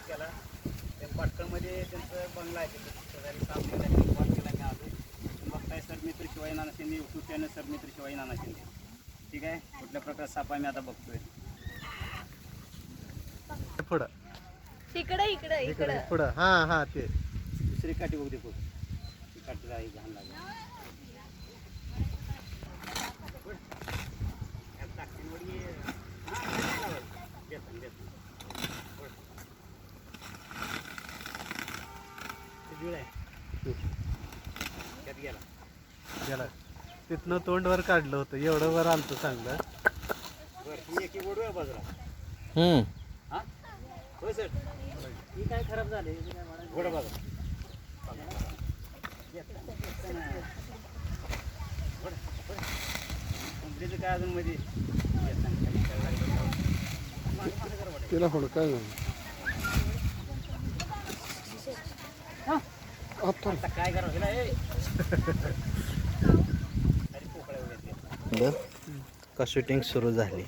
केला. त्या पाटकळमध्ये त्यांचं बंगला आहे, तिथं शेजारी काम केलं, कॉल केला मी आलो. बघताय सर मित्र शिवाजी नाना शिंदे यूट्यूब चॅनल सर मित्र शिवाजी नाना शिंदे. ठीक आहे, कुठल्या प्रकारचा साप आम्ही आता बघतोय. पुढं इकडे इकडे इकडे इकडे पुढं हा हा ते दुसरी काठी बघू दे पुढं. ती काठीला हे घाण लागलं. गेला तिथनं तोंड वर काढलं होतं, एवढं वर आलतं चांगलं. बरं, ही एक गोड आहे बाजूला. हम्म. हा होय सर, ही काय खराब झाली गोड बाजू. कंप्लीट काय अजून मध्ये तिला हुडकाय आता काय करावं हिला, ए बघ का शूटिंग सुरू झाली.